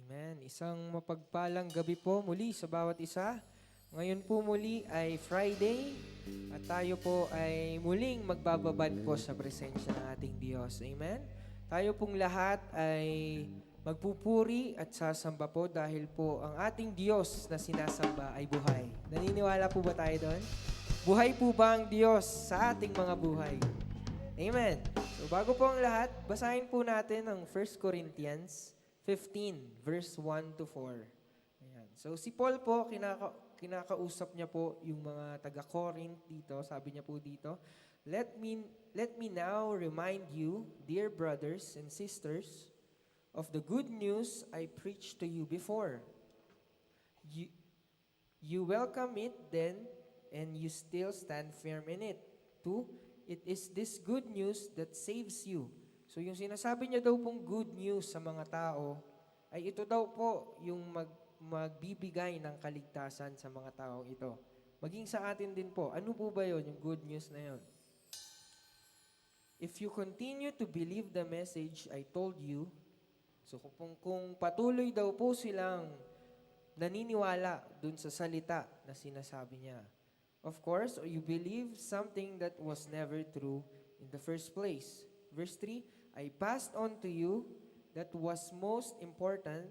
Amen. Isang mapagpalang gabi po muli sa bawat isa. Ngayon po muli ay Friday at tayo po ay muling magbababad po sa presensya ng ating Diyos. Amen. Tayo pong lahat ay magpupuri at sasamba po dahil po ang ating Diyos na sinasamba ay buhay. Naniniwala po ba tayo doon? Buhay po ba ang Diyos sa ating mga buhay? Amen. So bago po ang lahat, basahin po natin ang 1 Corinthians 15, verse 1 to 4. Ayan. So si Paul po, kinakausap niya po yung mga taga-Corinth dito. Sabi niya po dito, Let me now remind you, dear brothers and sisters, of the good news I preached to you before. You welcome it then, and you still stand firm in it. 2, it is this good news that saves you. So yung sinasabi niya daw pong good news sa mga tao, ay ito daw po yung magbibigay ng kaligtasan sa mga taong ito. Maging sa atin din po. Ano po ba yun, yung good news na yun? If you continue to believe the message I told you, so kung patuloy daw po silang naniniwala dun sa salita na sinasabi niya, of course, you believe something that was never true in the first place. Verse 3, I passed on to you that was most important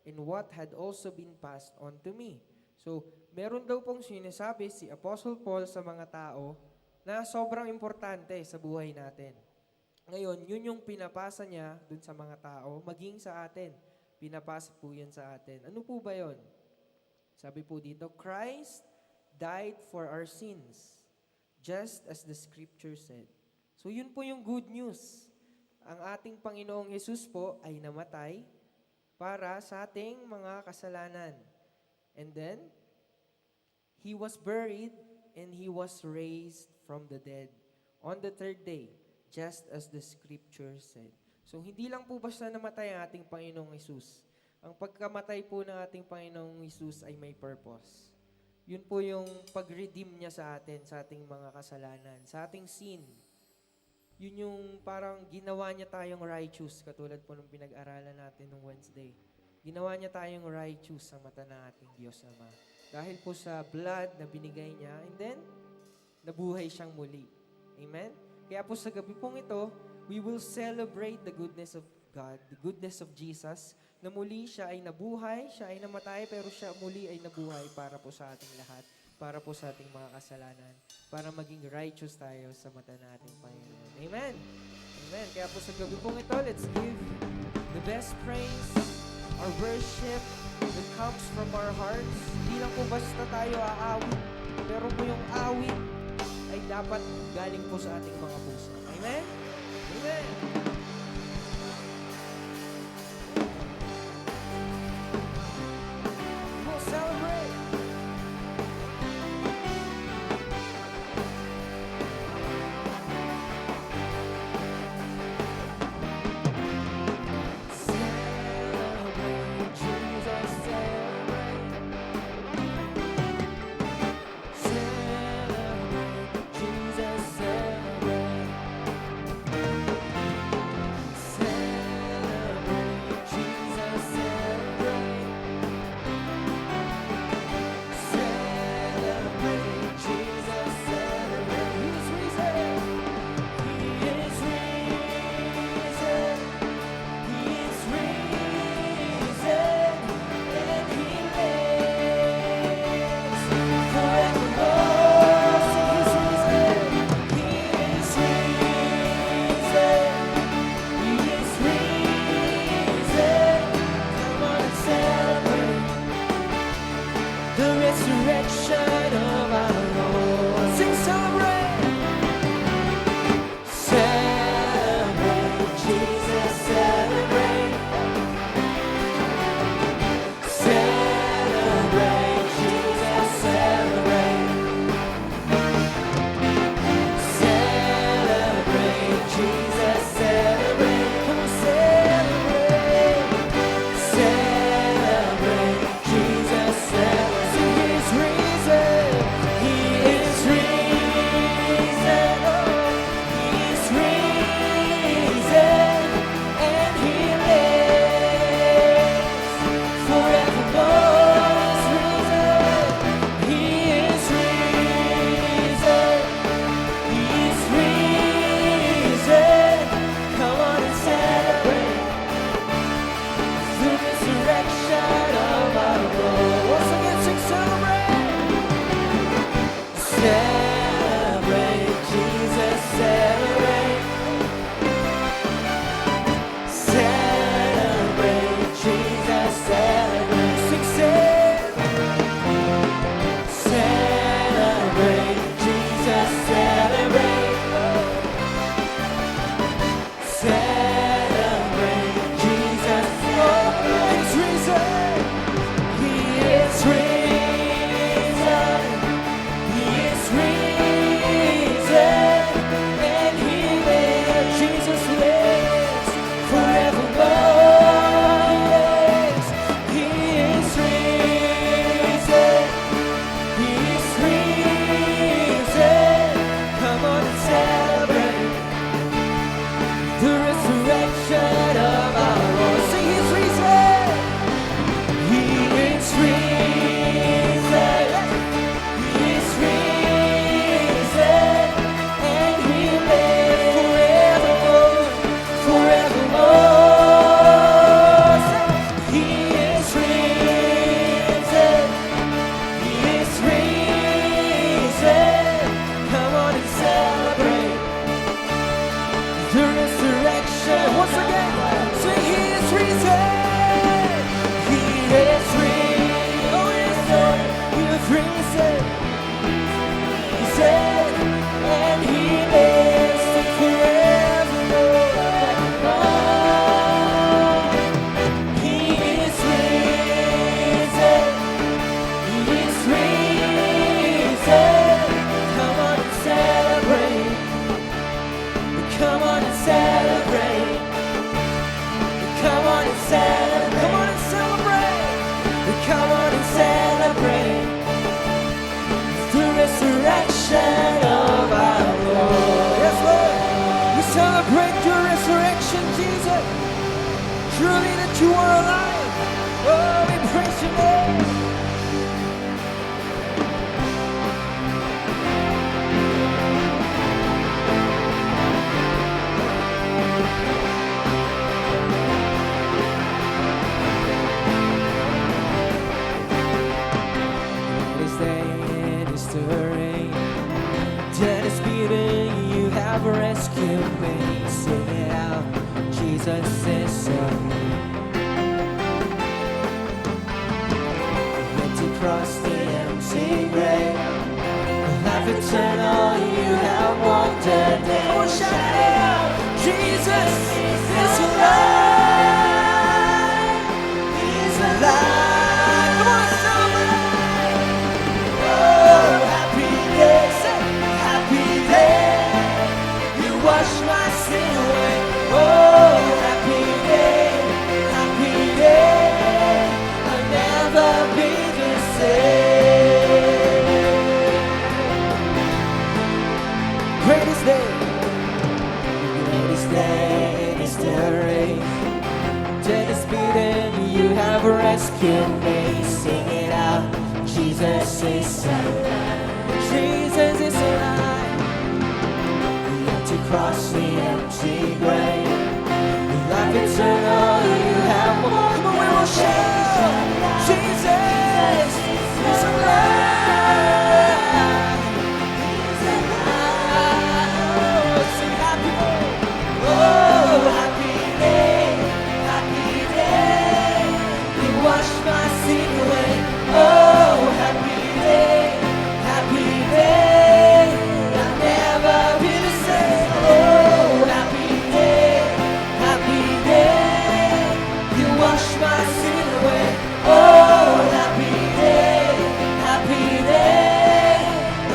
in what had also been passed on to me. So, meron daw pong sinasabi si Apostle Paul sa mga tao na sobrang importante sa buhay natin. Ngayon, yun yung pinapasa niya dun sa mga tao, maging sa atin. Pinapasa po yun sa atin. Ano po ba yun? Sabi po dito, Christ died for our sins, just as the scripture said. So, yun po yung good news. Ang ating Panginoong Hesus po ay namatay para sa ating mga kasalanan. And then, He was buried and He was raised from the dead on the third day, just as the scripture said. So, hindi lang po basta namatay ang ating Panginoong Hesus. Ang pagkamatay po ng ating Panginoong Hesus ay may purpose. Yun po yung pag-redeem niya sa atin, sa ating mga kasalanan, sa ating sin. Yun yung parang ginawa niya tayong righteous, katulad po nung pinag-aralan natin nung Wednesday. Ginawa niya tayong righteous sa mata ng ating Diyos Ama. Dahil po sa blood na binigay niya, and then, nabuhay siyang muli. Amen? Kaya po sa gabi pong ito, we will celebrate the goodness of God, the goodness of Jesus, na muli siya ay nabuhay, siya ay namatay, pero siya muli ay nabuhay para po sa ating lahat, para po sa ating mga kasalanan, para maging righteous tayo sa mata ng ating Panginoon. Amen. Amen. Kaya po sa gabi pong ito, let's give the best praise, our worship that comes from our hearts. Hindi lang po basta tayo aawit, pero po yung awit ay dapat galing po sa ating mga puso. Amen? Amen. We'll celebrate. Celebrate Jesus, celebrate. Celebrate Jesus, celebrate. Celebrate, Jesus, celebrate. Celebrate, Jesus, celebrate. Success. Celebrate, Jesus, celebrate. Celebrate, Jesus, celebrate. He's risen. He is risen. He is risen. And he lives. Jesus lives forevermore. He is risen. He is risen. Come on and celebrate the resurrection of our Lord. Sing, He's risen. He is risen. He is risen. And He lives forevermore. He is risen. He is risen. Come on and celebrate the resurrection. Once again, say He is risen. He is risen. Oh, risen. He is risen. He said, and He lives forevermore. He is risen. He is risen. Come on and celebrate. Come on and celebrate. Come on and celebrate. Come on and celebrate. Come on and celebrate the resurrection of our Lord. Yes, Lord. We celebrate your resurrection, Jesus. Truly that you are alive. Oh, we praise your name. It is day, it is stirring. Dead is beating, you have rescued me. Sing it out, Jesus is alive. Empty cross, the empty grave. Life eternal, you have walked a day. Come on, shout it out, Jesus is alive. He's alive. Come on, celebrate. Oh, happy day, say, happy day. You wash my sin away. Oh, happy day, happy day. I'll never be the same. Greatest day, greatest day is the race. Dead is beaten, you have rescued me. Sing it out, Jesus is alive. Jesus is alive. The empty cross, the empty grave. The life eternal, you have won. Come on, we will shout, Jesus is alive. He's alive. Sing happy day. Oh, happy day, happy day. You wash my sin away. Oh, happy day, happy day. I'll never be the same. Oh, happy day, happy day. You wash my sin away. Oh, happy day, happy day.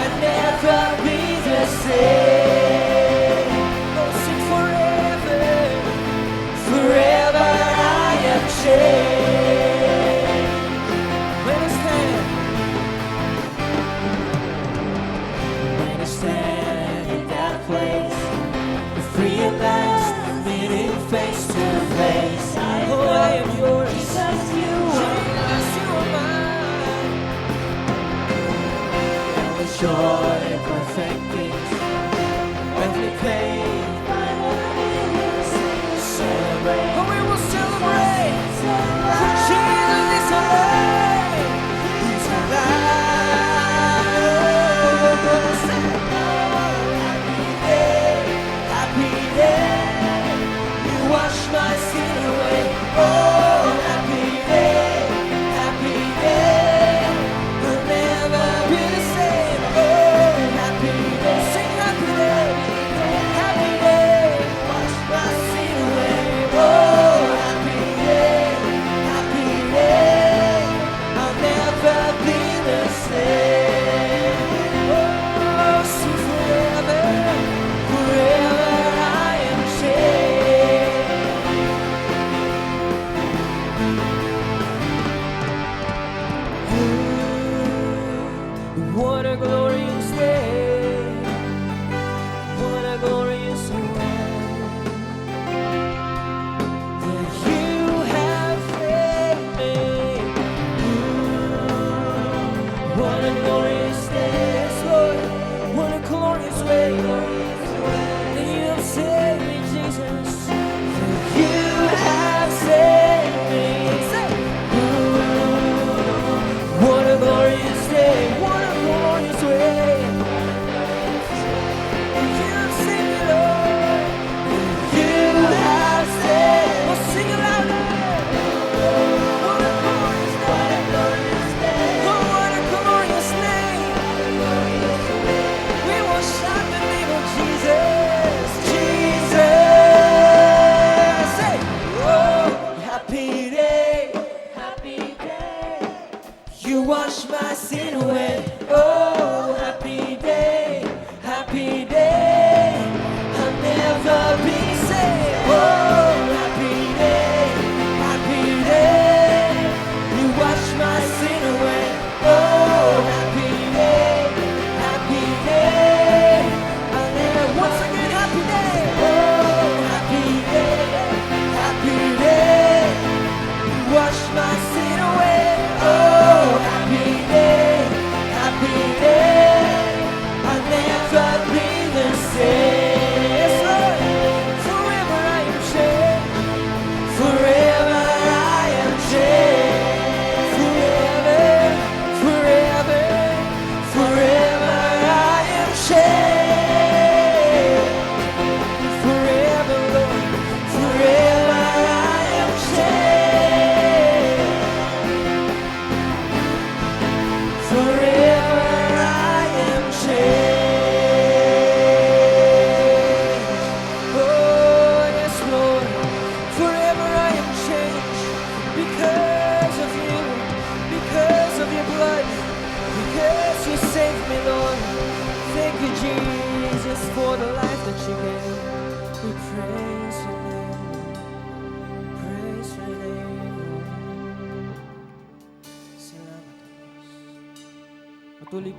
I'll never be the same. Oh, sing forever, forever I am changed. When I stand in that place, free at last, meeting face to face. Oh, I am yours. Jesus, you are mine. All the joy, perfect peace, earthly pain. Celebrate. Oh, we will celebrate. For Jesus is alive. He's alive.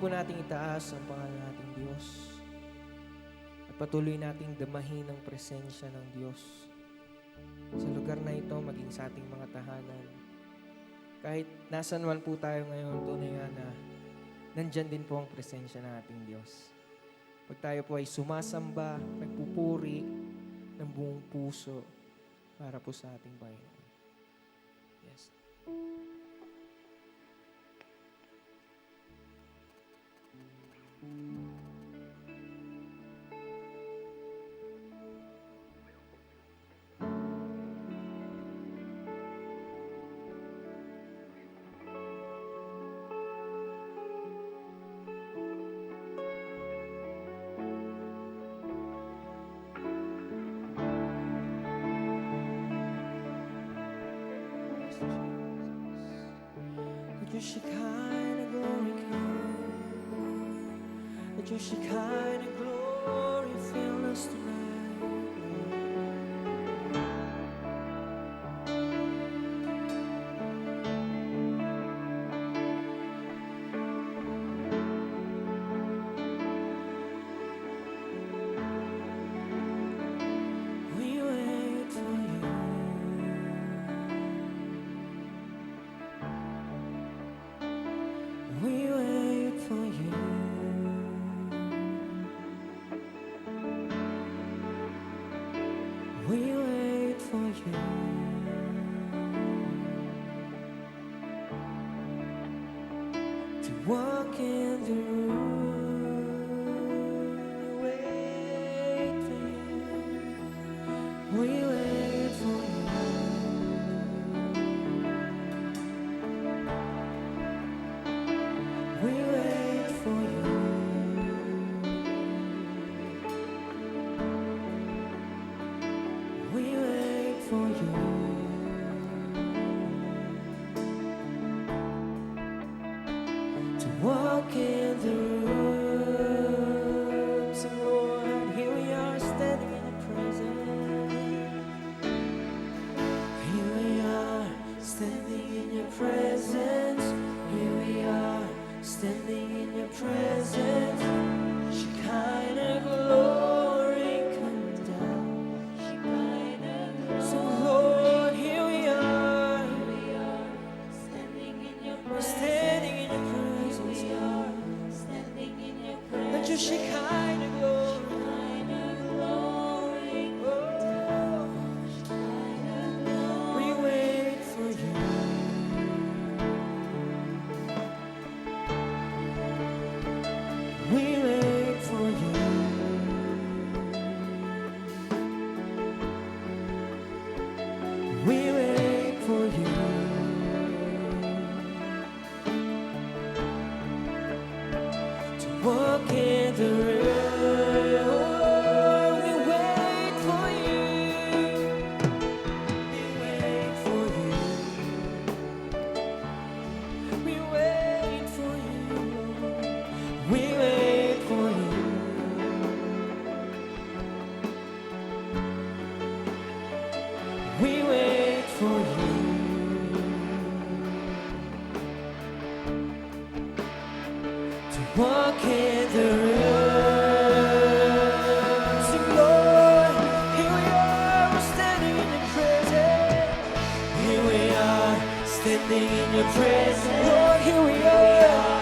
po nating itaas ang pangalan nating Diyos. At patuloy nating damahin ang presensya ng Diyos sa lugar na ito, maging sa ating mga tahanan. Kahit nasan man po tayo ngayon, tunay nga na nandyan din po ang presensya ng ating Diyos. Pag tayo po ay sumasamba, nagpupuri ng buong puso para po sa ating Panginoon. Yes. Let your Shekinah glory come. Let your Shekinah glory fill us tonight, Lord. We wait for you. We wait for you. We wait for you. To walk in the room. Wait for you. We wait for you. We wait for you. We wait for you. To walk in the room. So Lord, here we are standing in your presence. Here we are standing in your presence. Here we are standing in your presence. Shekinah glory come down. So Lord, here we are. Standing in your presence. Let your Shekinah glory. Oh, we wait for you. We wait for you. We wait for you. To walk in the room. We wait for you. We wait for you. We wait for you. We wait for you. We wait for you. To walk in the room. Sing, Lord, here we are, we're standing in your presence. Here we are, standing in your presence. Lord, here we are.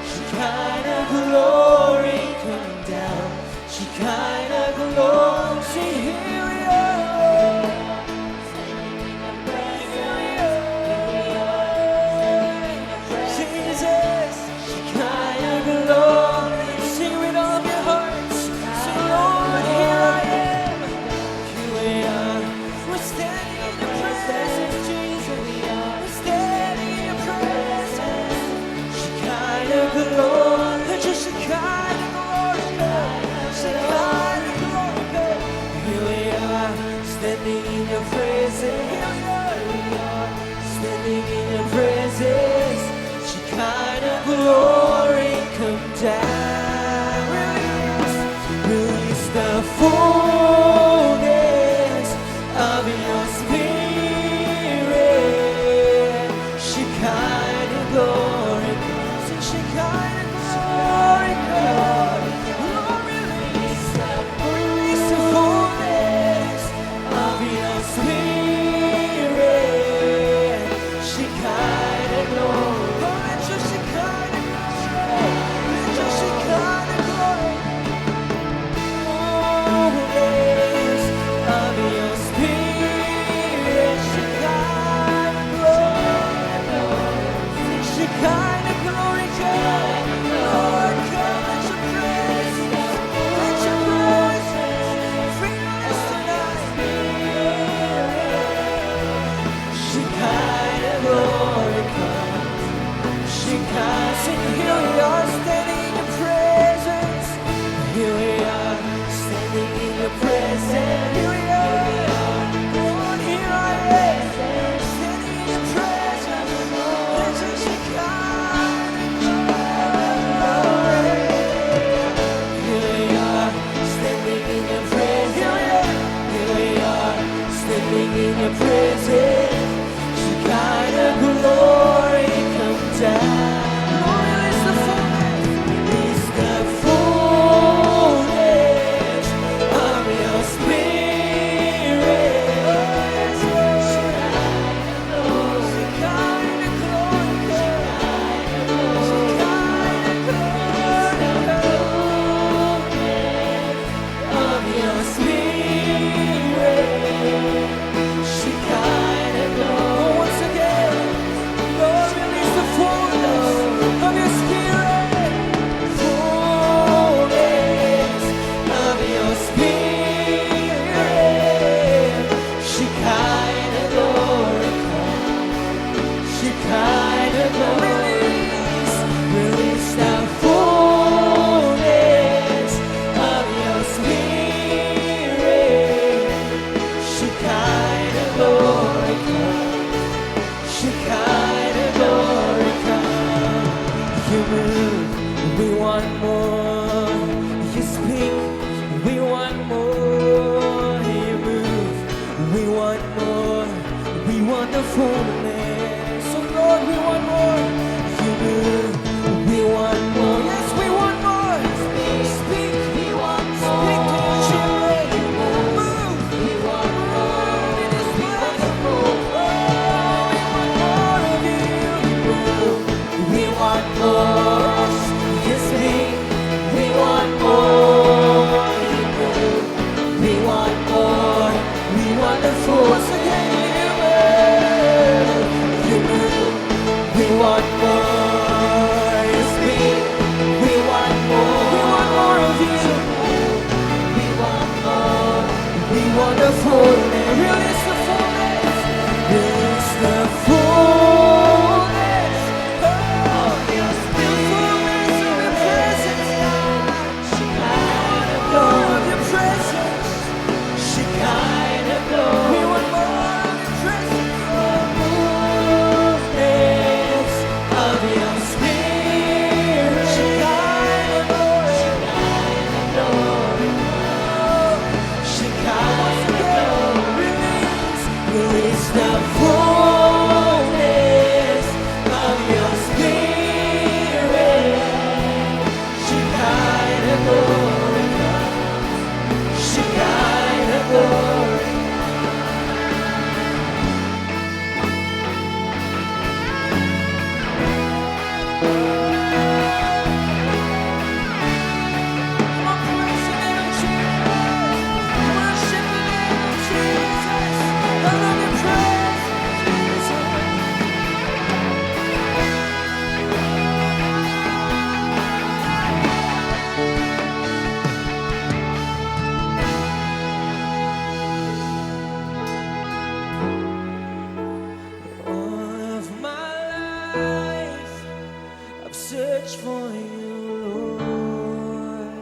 Shekinah glory come down. Shekinah glory. See, here we are, Lord. Jesus, Shekinah glory. Sing with all of your hearts. Sing, Lord, here I am. Here we are. We're standing in your presence, Jesus. We're standing in your presence. Shekinah glory. Let your Shekinah want more. You speak, we want more. You move, we want more. We want the fullness. So Lord, we want more. You move, we want more. Yes, we want more. Speak, we want more. Speak to your children. Move, we want more. In this place, oh, we want more of you. Move, we want more. You speak, we want more. You move, we want more. We want the full. Once again, you move, we want more. You speak, we want more. We want more of you. We want more. We want the fullness. Release the fullness. Release the fullness of your spirit. The fullness of your presence, God. More of your presence. Shekinah glory. We want more of your presence. Fullness of your spirit. Shekinah glory. Shekinah glory. Release the fullness of your spirit. Shekinah glory. Shekinah glory. Come on, praise the name of Jesus. Worship the name of Jesus. I love your praise, Jesus. All of my life, I've searched for you, Lord.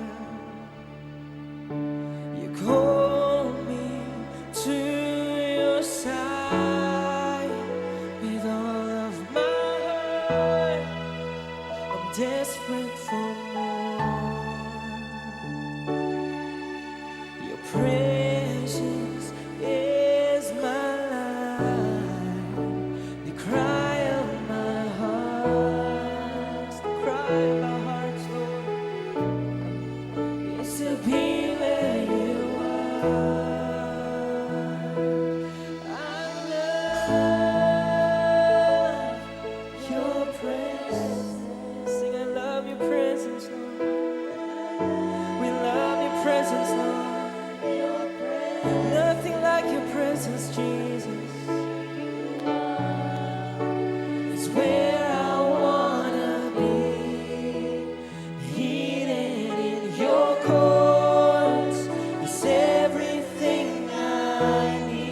You called me to your side with all of my heart. I'm desperate for more. Your presence is my life, the cry of my heart, the cry of my heart, Lord, is to be where you are. I love your presence. Sing, I love your presence, Lord. We love your presence, Lord. Nothing like your presence, Jesus. It's where I wanna be. Hidden in your courts is everything I need.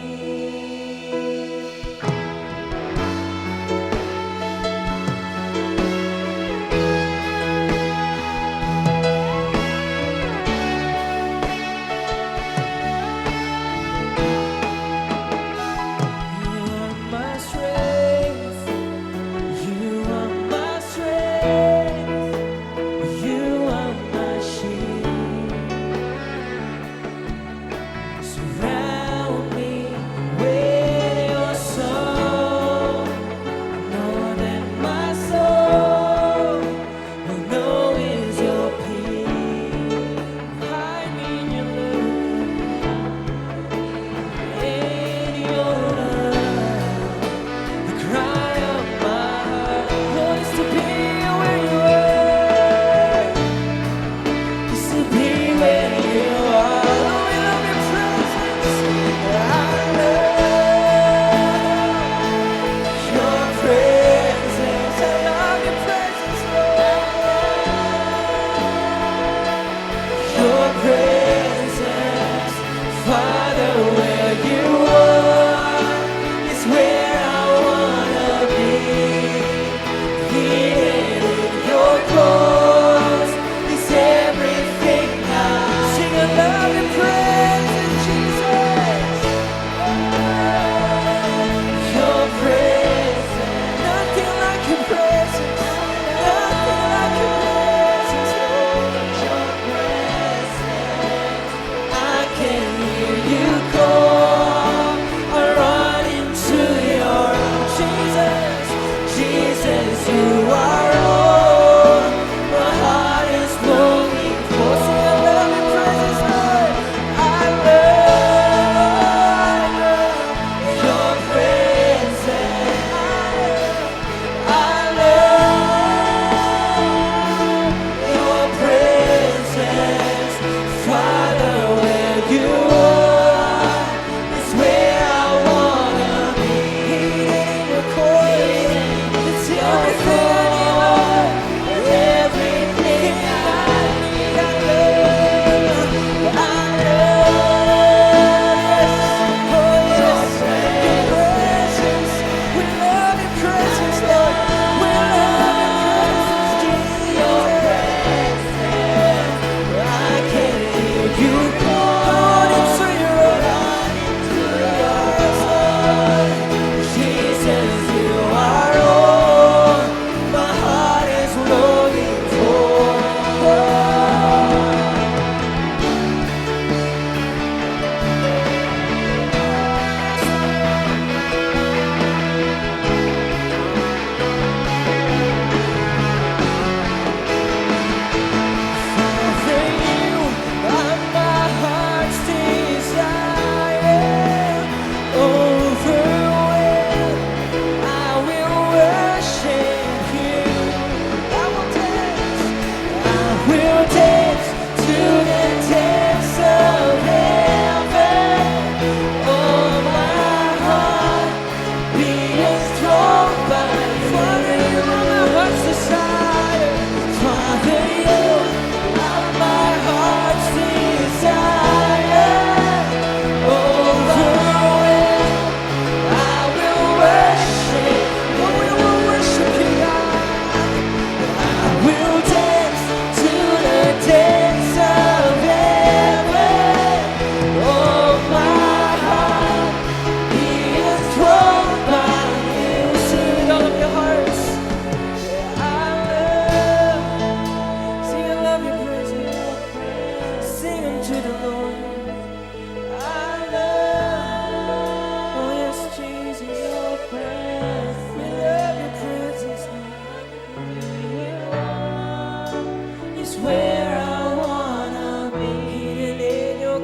is where I wanna be. Hidden in your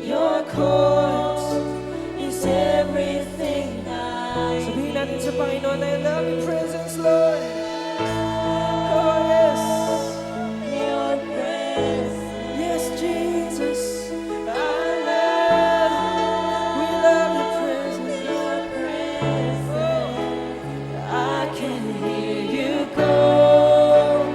Your courts is everything I Sabihin natin sa need. Panginoon, I love your presence, Lord. Oh, yes. Your presence. Yes, Jesus. I love, we love your presence. Your presence. I can hear you call,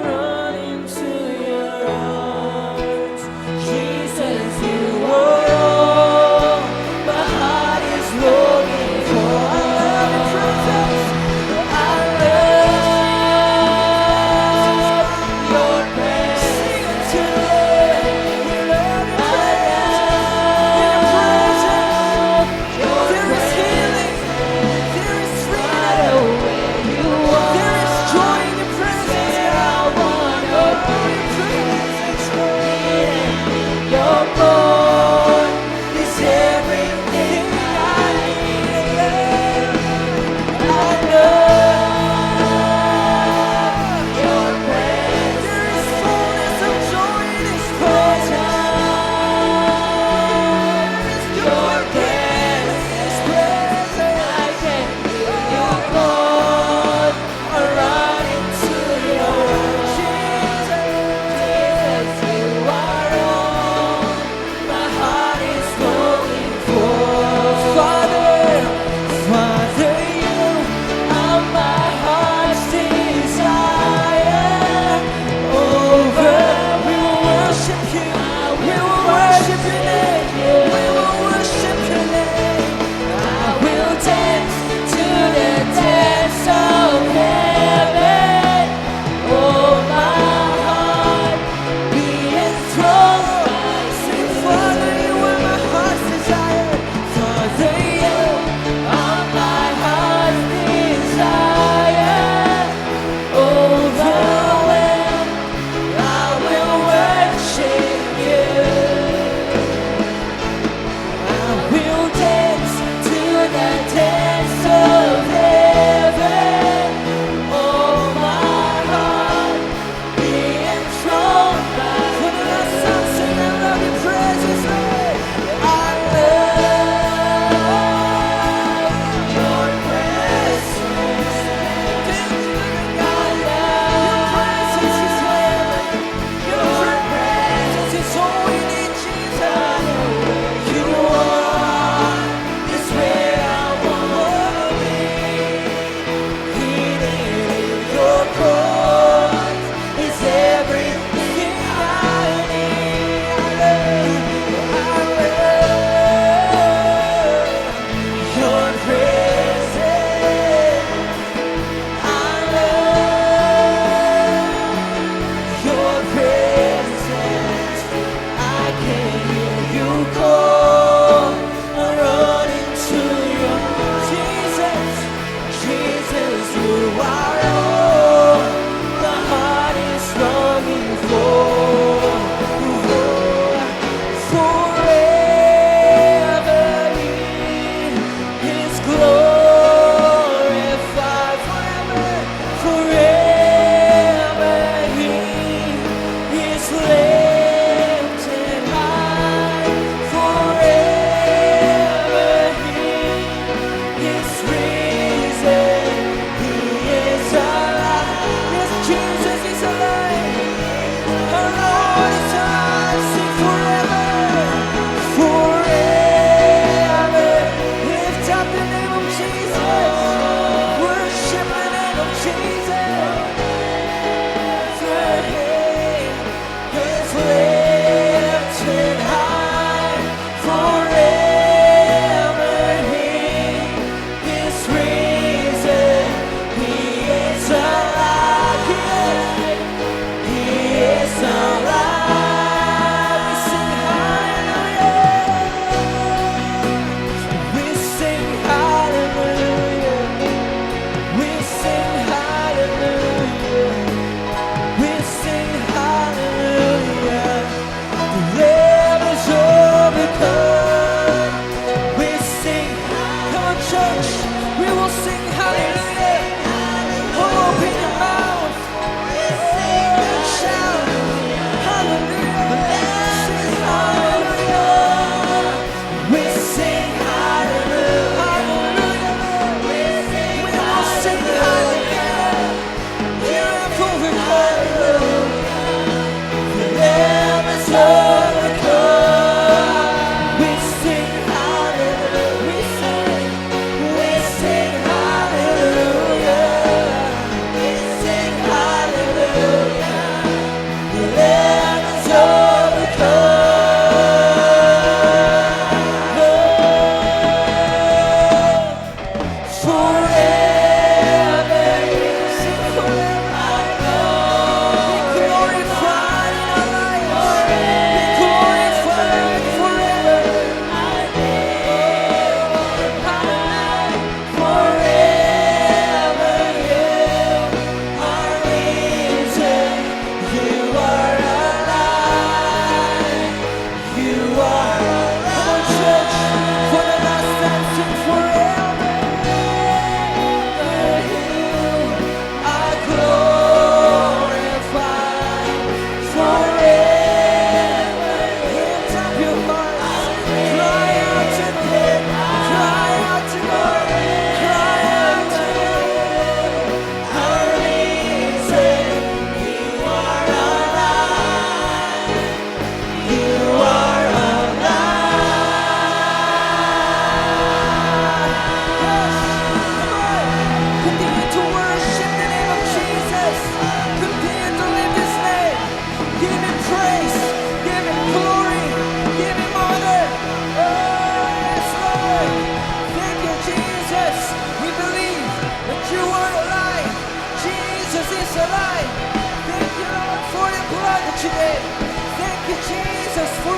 run into your arms. Jesus, you are all my heart is longing for. I love your presence. I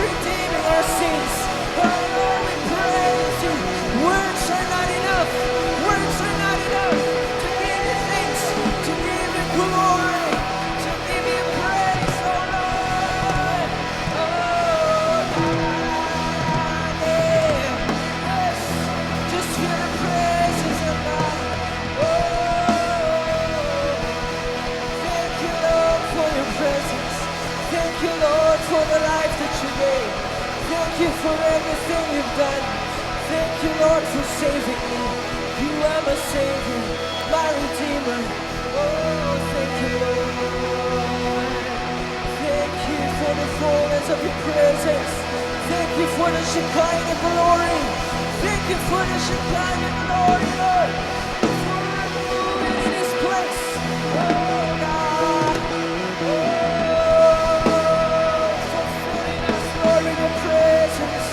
redeeming our sins. Oh Lord, we praise you. Words are not enough. Words are not enough to give you thanks, to give you glory, to give you praise, oh Lord. Oh God, yeah. Yes, just feel the praises of God. Oh, thank you, Lord, for your presence. Thank you, Lord, for the life that you gave. Thank you for everything you've done. Thank you, Lord, for saving me. You are my Savior, my Redeemer. Oh, thank you, Lord. Thank you for the fullness of your presence. Thank you for the Shekinah glory. Thank you for the Shekinah glory, Lord. For moving in this place. Oh, God. For filling us, Lord, with your presence.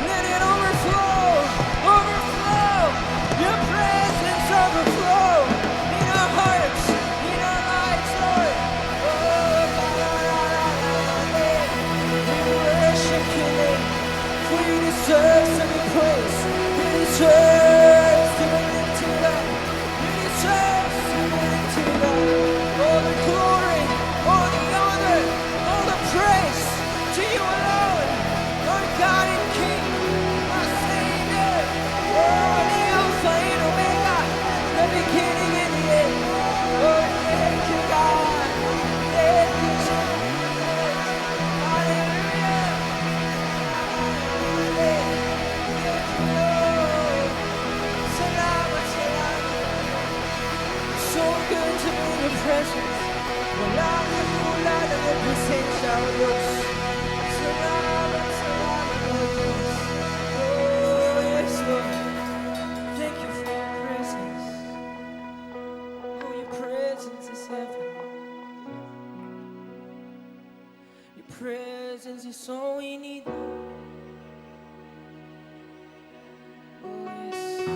Let it overflow, overflow. Your presence overflow in our hearts, in our lives, Lord. Oh, God, we worship your name. For you deserve to be praised. You deserve to be lifted up. You deserve to be lifted up. All the glory, all the honor, all the praise to you alone, our God and King, our Savior. Oh, the Alpha and Omega, the beginning and the end. Oh, thank you, God. Thank you, Jesus. Hallelujah. So good to be in your presence. Salamat, salamat, na presensya, O Diyos. Salamat, salamat, O Diyos. Oh, yes, Lord. Thank you for your presence. Oh, your presence is heaven. Your presence is all we need. Oh, yes.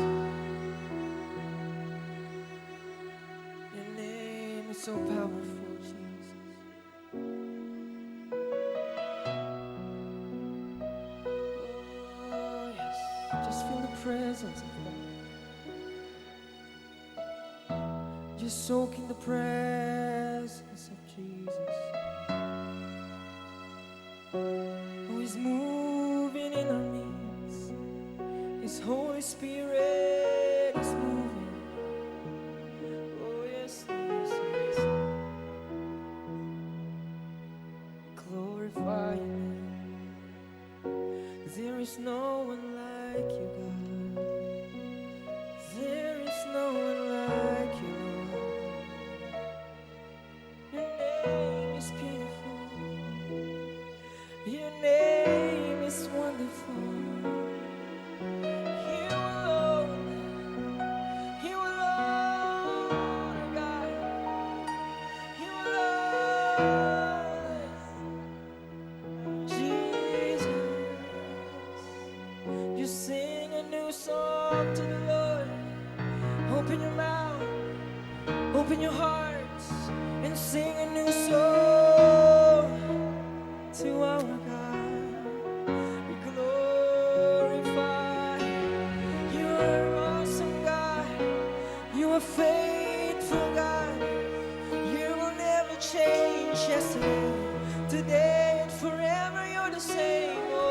Your name is so powerful, Jesus. Oh, yes. Just feel the presence of God. Just soak in the presence of Jesus. Who is moving in our midst. His Holy Spirit is moving. Oh, yes, yes, yes. Glorify your name. There is no one like you, God. There is no one like you, Lord. Your name is beautiful. Your name is wonderful. You alone, oh God. You alone, Jesus. You sing a new song to the Lord. Open your mouth, open your hearts, and sing a new song to our God. We glorify. You are awesome, God. You are faithful, God. You will never change. Yesterday, today, and forever you're the same. Oh,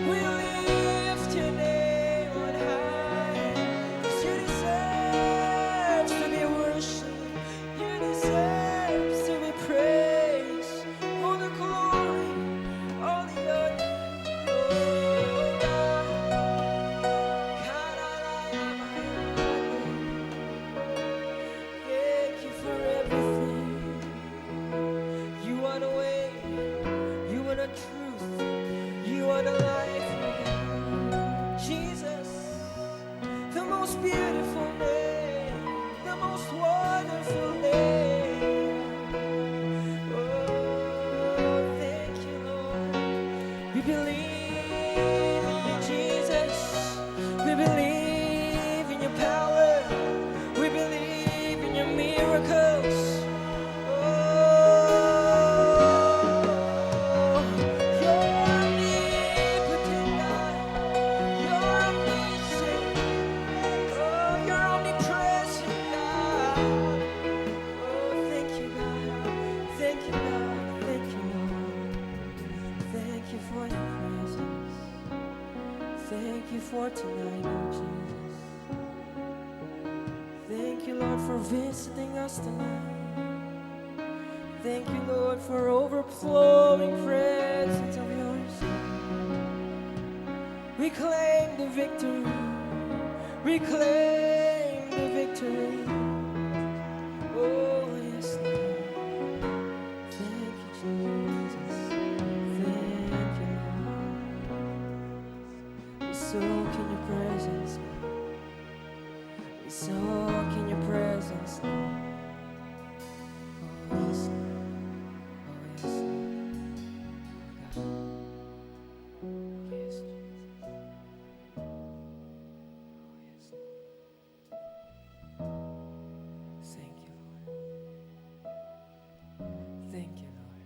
we lift your name on high. 'Cause you deserve to be worshipped. You deserve to be praised. All the glory, all the honor. Oh, thank you for everything. You are the way, you are the truth, you are the life, Jesus, the most beautiful name, the most wonderful name. Oh, thank you, Lord. We believe in you, Jesus. We believe in your power. We believe in your miracles. Oh, for tonight, Lord Jesus. Thank you, Lord, for visiting us tonight. Thank you, Lord, for overflowing presence of yours. We claim the victory. We claim the victory. Oh, yes, Lord. Thank you, Jesus. Thank you, Lord. We soak in your presence, Lord. We soak in your presence, Lord. Oh, yes, Lord. Oh, yes, Lord. Oh, yes, Jesus. Oh, yes, Lord. Thank you, Lord. Thank you, Lord.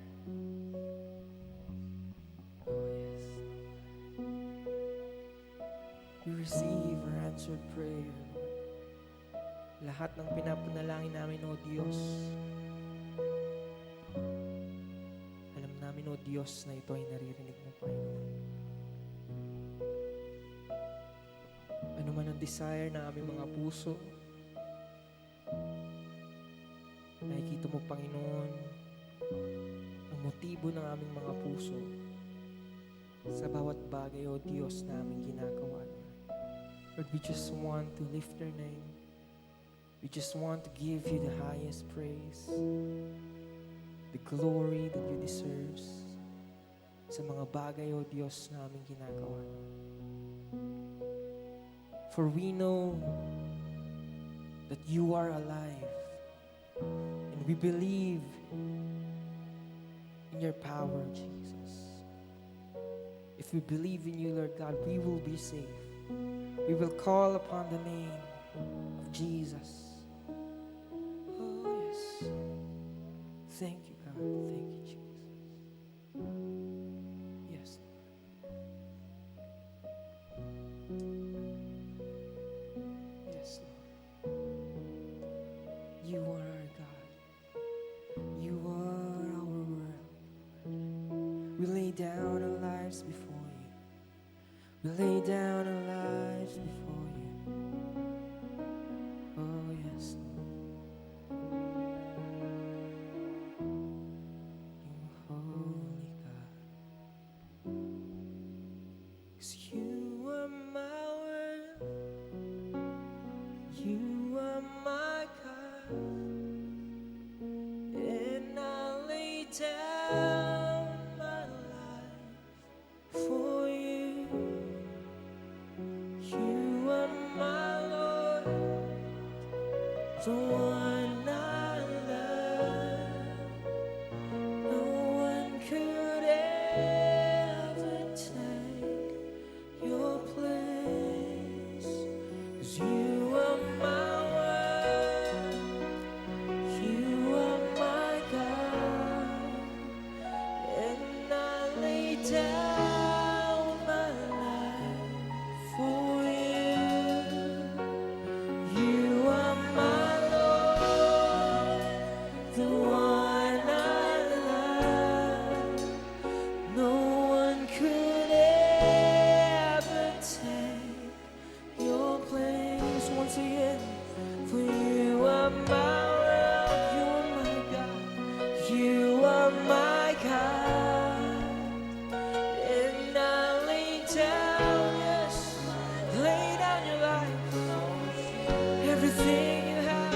Oh, yes. We receive our answered prayer, Lord. Lahat ng pinapanalangin namin, O Diyos, alam namin, O Diyos, na ito ay naririnig mo, Panginoon. Ano man ang desire ng aming mga puso, nakikita mo, Panginoon, ang motibo ng aming mga puso sa bawat bagay, O Diyos, na aming ginagawa. Lord, we just want to lift your name. We just want to give you the highest praise, the glory that you deserve sa mga bagay, O Diyos, na aming ginagawa. For we know that you are alive, and we believe in your power, Jesus. If we believe in you, Lord God, we will be safe. We will call upon the name of Jesus. Oh, yes. Thank you, God. Thank you, Jesus. Yes. Yes, Lord. You are our God. You are our world. We lay down our lives before you. We lay down our lives before you. Oh, yes, Lord. You holy God. 'Cause you are my world. You are my God. And I lay down my life for you. You are my Lord, the one I love. No one could ever take your place. 'Cause you are my world, you are my God, and I lay down my life for you. You are my Lord, the one I love. No one could ever take your place. Once again, for you are my world, you are my God, you are my God, and I lay down, yes, lay down your life, everything you have,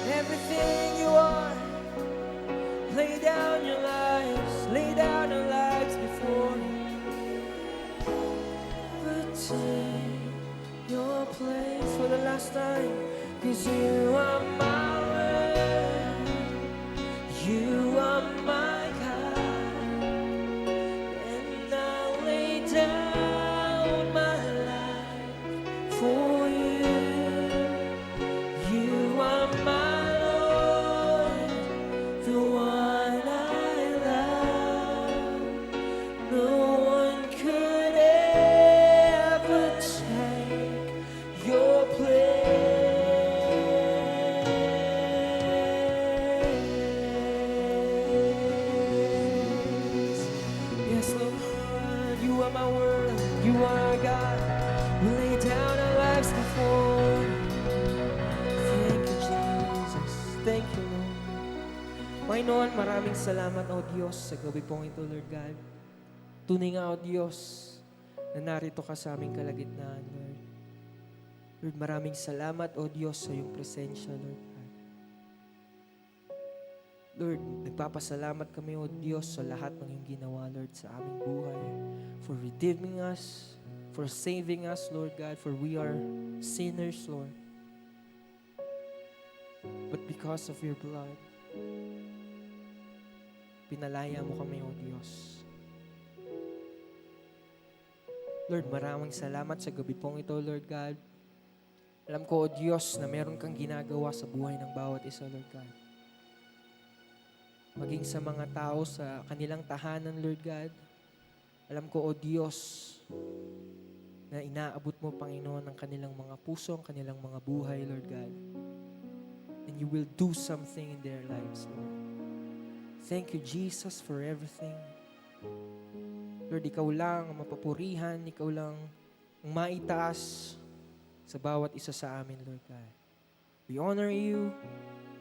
everything you are, lay down your lives, lay down your lives before you. But take your place for the last time, 'cause you are my world, you are my God, and I lay down my life for you. You are my Lord, the one I love. No one could ever take your place. thank you, Lord. Panginoon, maraming salamat, O Diyos, sa gabi pong ito, Lord God. Tunay nga, O Diyos, na narito ka sa aming kalagitnaan, Lord. Lord, maraming salamat, O Diyos, sa iyong presensya, Lord God. Lord, nagpapasalamat kami, O Diyos, sa lahat ng iyong ginawa, Lord, sa aming buhay. For redeeming us, for saving us, Lord God, for we are sinners, Lord. But because of your blood, pinalaya mo kami, O Diyos. Lord, maraming salamat sa gabi pong ito, Lord God. Alam ko, O Diyos, na meron kang ginagawa sa buhay ng bawat isa, Lord God. Maging sa mga tao sa kanilang tahanan, Lord God. Alam ko, O Diyos, na inaabot mo, Panginoon, ang kanilang mga puso, ang kanilang mga buhay, Lord God. And you will do something in their lives, Lord. Thank you, Jesus, for everything. Lord, ikaw lang ang mapapurihan, ikaw lang ang maitaas sa bawat isa sa amin, Lord God. We honor you,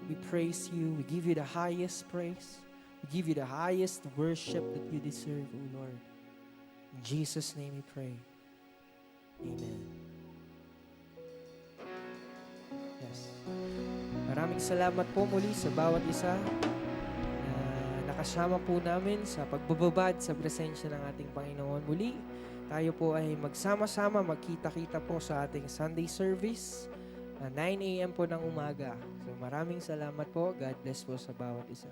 we praise you, we give you the highest praise, we give you the highest worship that you deserve, O Lord. In Jesus' name we pray. Amen. Yes. Maraming salamat po muli sa bawat isa na nakasama po namin sa pagbababad sa presensya ng ating Panginoon. Muli, tayo po ay magsama-sama, magkita-kita po sa ating Sunday service 9 a.m. po ng umaga. So maraming salamat po. God bless po sa bawat isa.